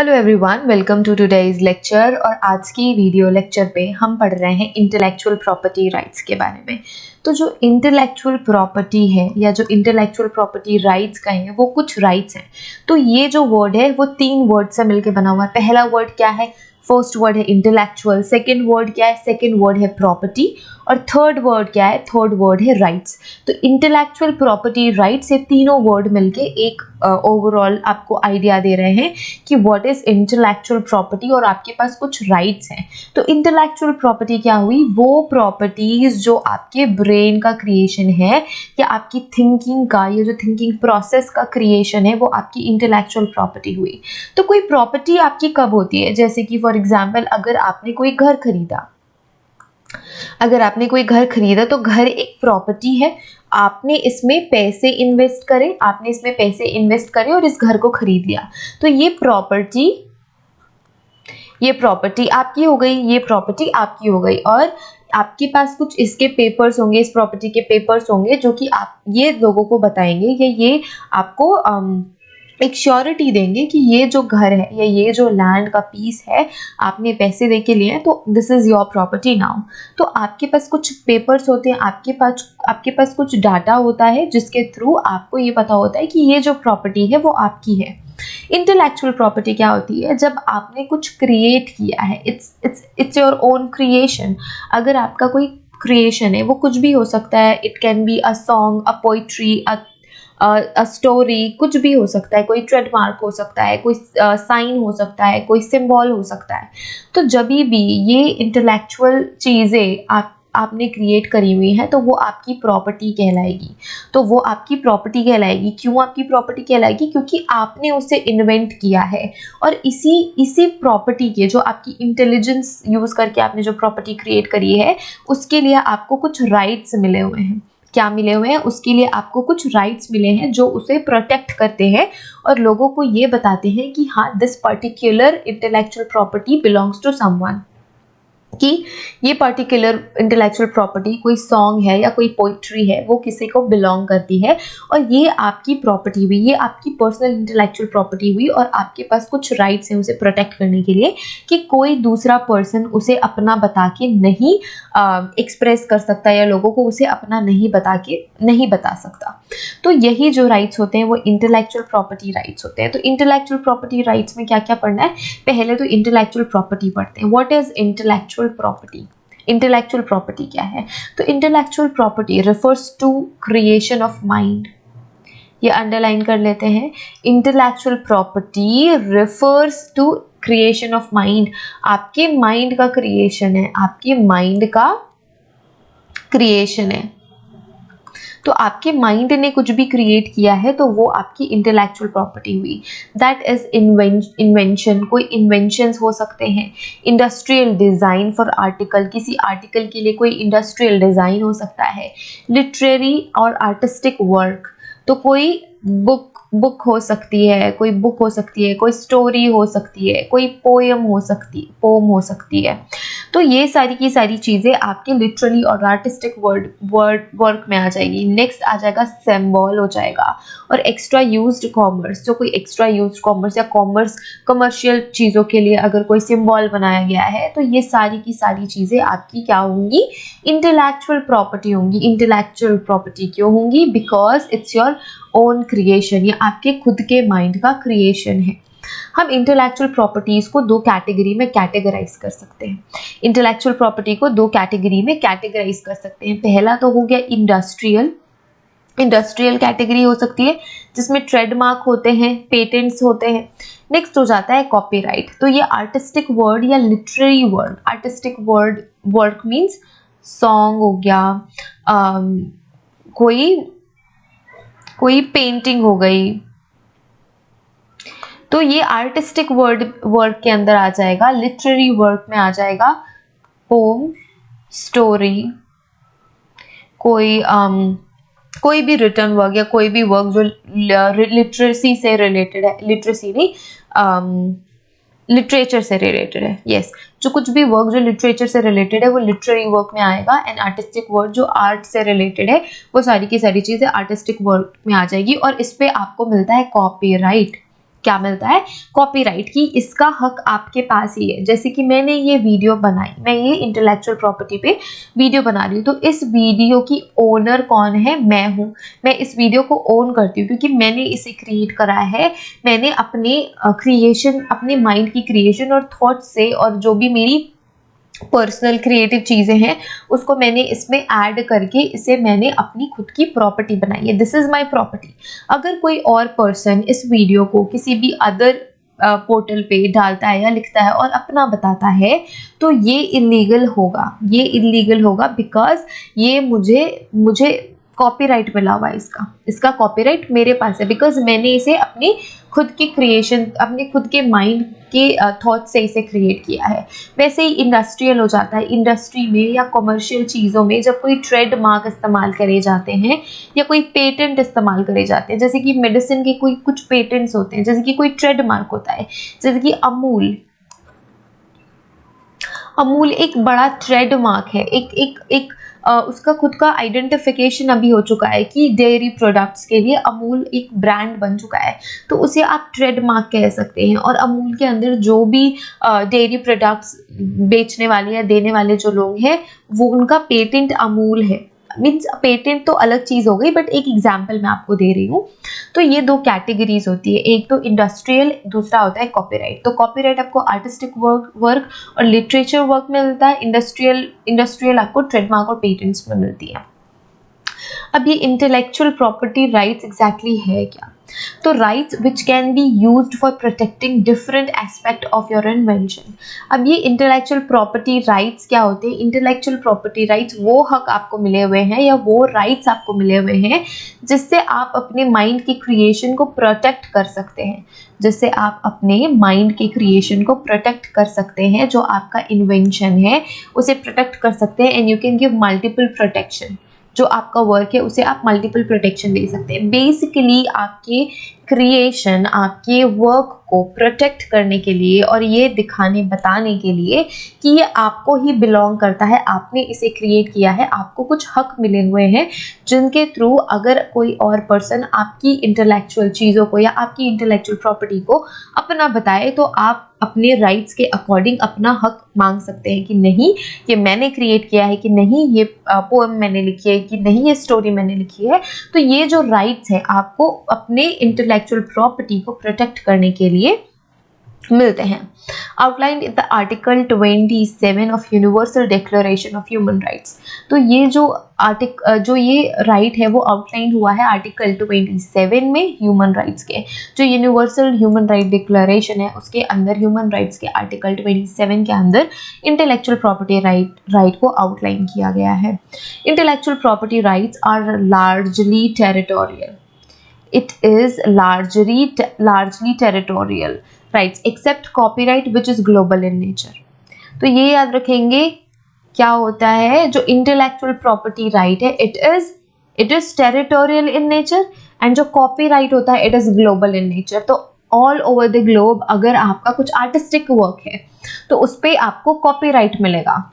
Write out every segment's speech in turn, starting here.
Hello everyone, welcome to today's lecture. और आज की वीडियो लेक्चर पे हम पढ़ रहे हैं इंटेलेक्चुअल प्रॉपर्टी राइट्स के बारे में। तो जो इंटेलेक्चुअल प्रॉपर्टी है या जो इंटेलेक्चुअल प्रॉपर्टी राइट्स का है वो कुछ राइट्स हैं। तो ये जो वर्ड है वो 3 वर्ड से मिलकर बना हुआ है। पहला वर्ड क्या है? फर्स्ट वर्ड है इंटेलेक्चुअल। सेकंड वर्ड क्या है? सेकंड वर्ड है प्रॉपर्टी। और थर्ड वर्ड क्या है? थर्ड वर्ड है राइट्स। तो इंटेलेक्चुअल प्रॉपर्टी राइट्स, ये तीनों वर्ड मिलके एक ओवरऑल आपको आइडिया दे रहे हैं कि व्हाट इज इंटेलेक्चुअल प्रॉपर्टी और आपके पास कुछ राइट्स हैं। तो इंटेलेक्चुअल प्रॉपर्टी क्या हुई? वो प्रॉपर्टीज जो आपके ब्रेन का क्रिएशन है या आपकी थिंकिंग का, ये जो थिंकिंग प्रोसेस का क्रिएशन है, वो आपकी इंटेलेक्चुअल प्रॉपर्टी हुई। तो कोई प्रॉपर्टी आपकी कब होती है? जैसे कि फॉर एग्जाम्पल अगर आपने कोई घर खरीदा, तो घर एक प्रॉपर्टी है। आपने इसमें पैसे इन्वेस्ट करे और इस घर को खरीद लिया। तो ये प्रॉपर्टी आपकी हो गई। और आपके पास कुछ इसके पेपर्स होंगे, इस प्रॉपर्टी के पेपर्स होंगे जो कि आप ये लोगों को बताएंगे या ये आपको एक श्योरिटी देंगे कि ये जो घर है या ये जो लैंड का पीस है आपने पैसे दे के लिए, तो this is your property now. तो आपके पास कुछ पेपर्स होते हैं, आपके पास कुछ डाटा होता है जिसके थ्रू आपको ये पता होता है कि ये जो प्रॉपर्टी है वो आपकी है। इंटेलेक्चुअल प्रॉपर्टी क्या होती है? जब आपने कुछ क्रिएट किया है, इट्स योर ओन क्रिएशन। अगर आपका कोई क्रिएशन है वो कुछ भी हो सकता है। It can be a song, a poetry, a story, कुछ भी हो सकता है। कोई ट्रेडमार्क हो सकता है, कोई साइन हो सकता है, कोई सिंबल हो सकता है। तो जब भी ये इंटेलेक्चुअल चीज़ें आपने क्रिएट करी हुई है तो वो आपकी प्रॉपर्टी कहलाएगी। क्यों आपकी प्रॉपर्टी कहलाएगी? क्योंकि आपने उसे इन्वेंट किया है। और इसी प्रॉपर्टी के, जो आपकी इंटेलिजेंस यूज करके आपने जो प्रॉपर्टी क्रिएट करी है, उसके लिए आपको कुछ राइट्स मिले हुए हैं। क्या मिले हुए हैं? उसके लिए आपको कुछ राइट्स मिले हैं जो उसे प्रोटेक्ट करते हैं और लोगों को ये बताते हैं कि हाँ, this particular intellectual property belongs to someone, कि ये पर्टिकुलर इंटेलेक्चुअल प्रॉपर्टी, कोई सॉन्ग है या कोई पोइट्री है, वो किसी को बिलोंग करती है और ये आपकी प्रॉपर्टी हुई, ये आपकी पर्सनल इंटेलेक्चुअल प्रॉपर्टी हुई। और आपके पास कुछ राइट्स हैं उसे प्रोटेक्ट करने के लिए कि कोई दूसरा पर्सन उसे अपना बता के नहीं एक्सप्रेस कर सकता या लोगों को उसे अपना नहीं बता सकता। तो यही जो राइट्स होते हैं वो इंटेलेक्चुअल प्रॉपर्टी राइट्स होते हैं। तो इंटेलेक्चुअल प्रॉपर्टी राइट्स में क्या क्या पढ़ना है? पहले तो इंटेलेक्चुअल प्रॉपर्टी पढ़ते हैं। What is intellectual property? Intellectual property क्या है? तो intellectual property refers to creation of mind. ये अंडरलाइन कर लेते हैं। Intellectual property refers to creation of mind. आपके माइंड का क्रिएशन है, तो आपके माइंड ने कुछ भी क्रिएट किया है तो वो आपकी इंटेलेक्चुअल प्रॉपर्टी हुई। That is invention. कोई इन्वेंशंस हो सकते हैं। इंडस्ट्रियल डिजाइन फॉर आर्टिकल, किसी आर्टिकल के लिए कोई इंडस्ट्रियल डिजाइन हो सकता है। लिटरेरी और आर्टिस्टिक वर्क, तो कोई बुक हो सकती है, कोई स्टोरी हो सकती है, कोई पोम हो सकती है। तो ये सारी की सारी चीज़ें आपके लिटरली और आर्टिस्टिक वर्क में आ जाएगी। नेक्स्ट आ जाएगा सिंबल हो जाएगा। और एक्स्ट्रा यूज्ड कॉमर्स, जो कोई एक्स्ट्रा यूज्ड कॉमर्स या कमर्शियल चीज़ों के लिए अगर कोई सिंबल बनाया गया है, तो ये सारी की सारी चीज़ें आपकी क्या होंगी? इंटेलेक्चुअल प्रॉपर्टी होंगी। इंटेलेक्चुअल प्रॉपर्टी क्यों होंगी? Because it's your own creation, ये आपके खुद के माइंड का क्रिएशन है। हम इंटेलेक्चुअल प्रॉपर्टीज को 2 कैटेगरी में कैटेगराइज कर सकते हैं। इंटेलेक्चुअल प्रॉपर्टी को 2 कैटेगरी में कैटेगराइज कर सकते हैं। पहला तो हो गया इंडस्ट्रियल कैटेगरी हो सकती है, जिसमें ट्रेडमार्क होते हैं, पेटेंट्स होते हैं। नेक्स्ट हो जाता है कॉपीराइट। तो ये आर्टिस्टिक वर्ड या literary word, artistic work means song हो गया, कोई पेंटिंग हो गई, तो ये आर्टिस्टिक वर्क के अंदर आ जाएगा। लिटरेरी वर्क में आ जाएगा पोम, स्टोरी, कोई भी रिटन वर्क या कोई भी वर्क जो लिटरेसी से रिलेटेड है, लिटरेचर से रिलेटेड है। यस, जो कुछ भी वर्क जो लिटरेचर से रिलेटेड है वो लिटरेरी वर्क में आएगा। एंड आर्टिस्टिक वर्क जो आर्ट से रिलेटेड है वो सारी की सारी चीज़ें आर्टिस्टिक वर्क में आ जाएगी। और इस पे आपको मिलता है कॉपीराइट। क्या मिलता है, कॉपीराइट, की इसका हक आपके पास ही है। जैसे कि मैंने ये वीडियो बनाई, मैं ये इंटेलेक्चुअल प्रॉपर्टी पे वीडियो बना रही हूँ, तो इस वीडियो की ओनर कौन है, मैं हूँ। मैं इस वीडियो को ओन करती हूँ क्योंकि मैंने इसे क्रिएट करा है। मैंने अपने क्रिएशन, अपने माइंड की क्रिएशन और थॉट से, और जो भी मेरी पर्सनल क्रिएटिव चीज़ें हैं उसको मैंने इसमें ऐड करके इसे मैंने अपनी खुद की प्रॉपर्टी बनाई है। This is my property. अगर कोई और पर्सन इस वीडियो को किसी भी अदर पोर्टल पे डालता है या लिखता है और अपना बताता है, तो ये इलीगल होगा, ये इलीगल होगा बिकॉज ये मुझे कॉपीराइट मिला हुआ है, इसका कॉपीराइट मेरे पास है, बिकॉज मैंने इसे अपनी खुद की क्रिएशन, अपने खुद के माइंड के थॉट से इसे क्रिएट किया है। वैसे ही इंडस्ट्रियल हो जाता है, इंडस्ट्री में या कमर्शियल चीज़ों में जब कोई ट्रेडमार्क इस्तेमाल करे जाते हैं या कोई पेटेंट इस्तेमाल करे जाते हैं, जैसे कि मेडिसिन के कोई कुछ पेटेंट्स होते हैं, जैसे कि कोई ट्रेडमार्क होता है, जैसे कि अमूल एक बड़ा ट्रेडमार्क है, एक उसका खुद का आइडेंटिफिकेशन अभी हो चुका है कि डेयरी प्रोडक्ट्स के लिए अमूल एक ब्रांड बन चुका है, तो उसे आप ट्रेडमार्क कह सकते हैं। और अमूल के अंदर जो भी डेयरी प्रोडक्ट्स बेचने वाले या देने वाले जो लोग हैं, वो उनका पेटेंट अमूल है। मीन्स पेटेंट तो अलग चीज़ हो गई, बट एक एग्जाम्पल मैं आपको दे रही हूँ। तो ये दो कैटेगरीज होती है, एक तो इंडस्ट्रियल, दूसरा होता है कॉपीराइट। तो कॉपीराइट आपको आर्टिस्टिक वर्क और लिटरेचर वर्क में मिलता है, इंडस्ट्रियल आपको ट्रेडमार्क और पेटेंट्स में मिलती है। अब ये इंटेलेक्चुअल प्रॉपर्टी राइट्स एग्जैक्टली है क्या? तो rights which can be used for protecting different aspect of your invention. अब ये इंटेलेक्चुअल प्रॉपर्टी राइट्स क्या होते हैं? इंटेलेक्चुअल प्रॉपर्टी राइट्स वो हक आपको मिले हुए हैं या वो राइट्स आपको मिले हुए हैं जिससे आप अपने माइंड की क्रिएशन को प्रोटेक्ट कर सकते हैं, जिससे आप अपने माइंड के क्रिएशन को प्रोटेक्ट कर सकते हैं। जो आपका इन्वेंशन है उसे प्रोटेक्ट कर सकते हैं, and you can give multiple protection. जो आपका वर्क है उसे आप मल्टीपल प्रोटेक्शन दे सकते हैं। बेसिकली आपके क्रिएशन, आपके वर्क को प्रोटेक्ट करने के लिए और ये दिखाने बताने के लिए कि ये आपको ही बिलोंग करता है, आपने इसे क्रिएट किया है, आपको कुछ हक मिले हुए हैं जिनके थ्रू अगर कोई और पर्सन आपकी इंटेलेक्चुअल चीज़ों को या आपकी इंटेलेक्चुअल प्रॉपर्टी को अपना बताए, तो आप अपने राइट्स के अकॉर्डिंग अपना हक मांग सकते हैं कि नहीं ये मैंने क्रिएट किया है, कि नहीं ये पोएम मैंने लिखी है, कि नहीं ये स्टोरी मैंने लिखी है। तो ये जो राइट्स है आपको अपने इंटेलेक्चुअल प्रॉपर्टी को प्रोटेक्ट करने के लिए मिलते हैं। Outlined in the article 27 of universal declaration of human rights. तो ये जो ये राइट है वो आउटलाइन हुआ है आर्टिकल 27 में ह्यूमन राइट्स के। जो यूनिवर्सल ह्यूमन राइट डिक्लेरेशन है उसके अंदर ह्यूमन राइट्स के आर्टिकल 27 के अंदर इंटेलेक्चुअल प्रॉपर्टी राइट को आउटलाइन किया गया है। Intellectual property rights are largely territorial. It is largely territorial rights except copyright which is global in nature। तो ये याद रखेंगे क्या होता है जो इंटेलेक्चुअल प्रॉपर्टी राइट है, it is territorial in nature, and जो कॉपीराइट होता है it is global in nature। तो ऑल ओवर द ग्लोब अगर आपका कुछ आर्टिस्टिक वर्क है तो उस पर आपको कॉपीराइट मिलेगा।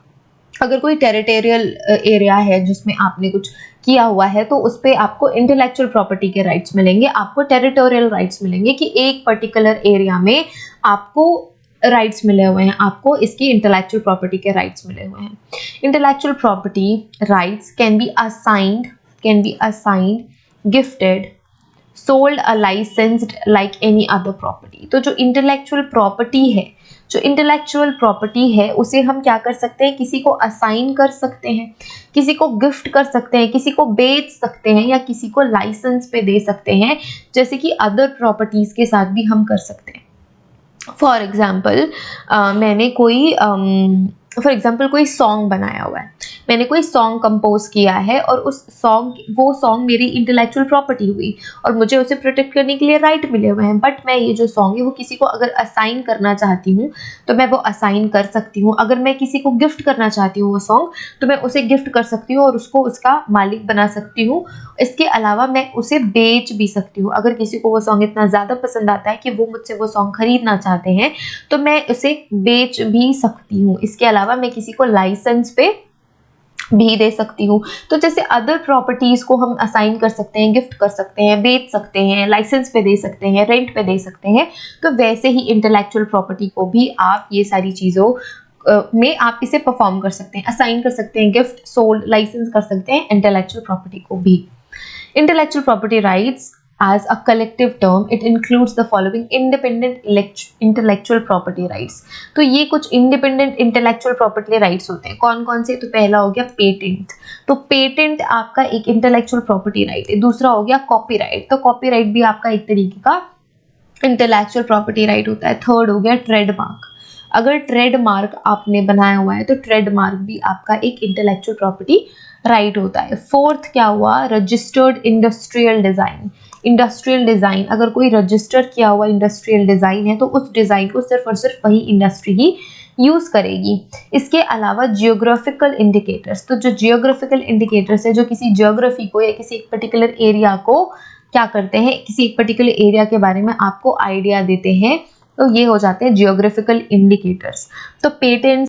अगर कोई टेरिटोरियल एरिया है जिसमें आपने कुछ किया हुआ है तो उस पर आपको इंटेलेक्चुअल प्रॉपर्टी के राइट्स मिलेंगे, आपको टेरिटोरियल राइट्स मिलेंगे कि एक पर्टिकुलर एरिया में आपको राइट्स मिले हुए हैं, आपको इसकी इंटेलेक्चुअल प्रॉपर्टी के राइट्स मिले हुए हैं। Intellectual property rights can be assigned, gifted, sold a licensed like any other property. तो जो इंटेलेक्चुअल प्रॉपर्टी है उसे हम क्या कर सकते हैं, किसी को असाइन कर सकते हैं, किसी को गिफ्ट कर सकते हैं, किसी को बेच सकते हैं या किसी को लाइसेंस पे दे सकते हैं, जैसे कि अदर प्रॉपर्टीज के साथ भी हम कर सकते हैं। फॉर एग्जाम्पल मैंने कोई सॉन्ग बनाया हुआ है, मैंने कोई सॉन्ग कंपोज किया है और वो सॉन्ग मेरी इंटेलेक्चुअल प्रॉपर्टी हुई और मुझे उसे प्रोटेक्ट करने के लिए राइट मिले हुए हैं। बट मैं ये जो सॉन्ग है वो किसी को अगर असाइन करना चाहती हूँ तो मैं वो असाइन कर सकती हूँ। अगर मैं किसी को गिफ्ट करना चाहती हूँ वो सॉन्ग तो मैं उसे गिफ्ट कर सकती हूँ और उसको उसका मालिक बना सकती हूँ। इसके अलावा मैं उसे बेच भी सकती हूँ। अगर किसी को वो सॉन्ग इतना ज़्यादा पसंद आता है कि वो मुझसे वो सॉन्ग खरीदना चाहते हैं तो मैं उसे बेच भी सकती हूँ। इसके अलावा मैं किसी को लाइसेंस पे भी दे सकती हूँ। तो जैसे अदर प्रॉपर्टीज़ को हम असाइन कर सकते हैं, गिफ्ट कर सकते हैं, बेच सकते हैं, लाइसेंस पे दे सकते हैं, रेंट पे दे सकते हैं, तो वैसे ही इंटेलेक्चुअल प्रॉपर्टी को भी आप ये सारी चीज़ों में आप इसे परफॉर्म कर सकते हैं, असाइन कर सकते हैं, गिफ्ट, सोल्ड, लाइसेंस कर सकते हैं इंटेलेक्चुअल प्रॉपर्टी को भी। Intellectual property rights as a collective term, it includes the following independent intellectual property rights। तो ये कुछ independent intellectual property rights होते हैं। कौन कौन से? तो पहला हो गया पेटेंट। तो पेटेंट आपका एक intellectual property right है। दूसरा हो गया कॉपीराइट। तो कॉपीराइट भी आपका एक तरीके का इंटेलेक्चुअल प्रॉपर्टी राइट होता है। थर्ड हो गया ट्रेडमार्क। अगर ट्रेडमार्क आपने बनाया हुआ है तो ट्रेडमार्क भी आपका एक इंटेलेक्चुअल प्रॉपर्टी राइट होता है। फोर्थ क्या हुआ? Registered industrial design. Industrial design, अगर कोई रजिस्टर किया हुआ इंडस्ट्रियल डिजाइन है तो उस डिजाइन को सिर्फ और सिर्फ वही इंडस्ट्री ही यूज करेगी। इसके अलावा जियोग्राफिकल इंडिकेटर्स। तो जो जियोग्राफिकल इंडिकेटर्स है जो किसी जियोग्राफी को या किसी एक पर्टिकुलर एरिया को क्या करते हैं, किसी एक पर्टिकुलर एरिया के बारे में आपको आइडिया देते हैं, तो ये हो जाते हैं जियोग्राफिकल इंडिकेटर्स। तो पेटेंट्स